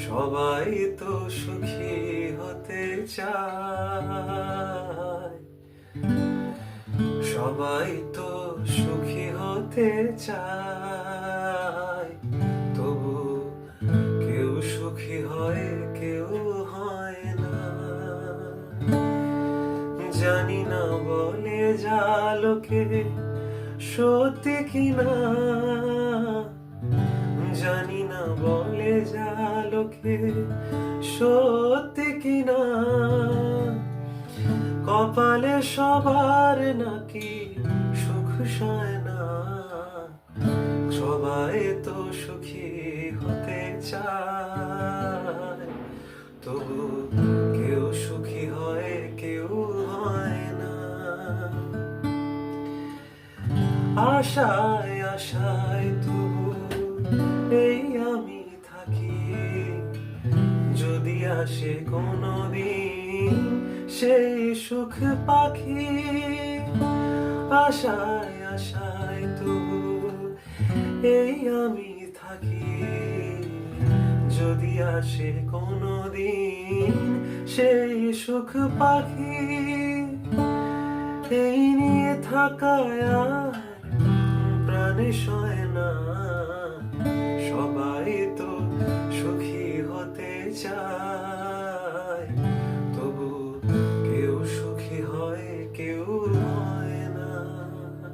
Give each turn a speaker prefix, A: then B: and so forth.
A: সবাই তো সুখী হতে চায়, সবাই তো সুখী হতে চায়, তবু কেউ সুখী হয় কেউ হয় না। জানি না বলে যা লোকে সত্যি কিনা, জানি না বলে যা লোকে সত্যি কিনা, কপালে সবার নাকি সুখ সয় না। সবাই তো সুখী হতে চায়, তবু কেউ সুখী হয় কেউ হয় না। আশায় আশায় তবু এই আমি থাকি, যদি আসে কোনদিন সেই সুখ পাখি। আশায় আশায় তবু এই আমি থাকি, যদি আসে কোনদিন সেই সুখ পাখি। এই নিয়ে থাকায় আর প্রাণে সয় না, সবাই তো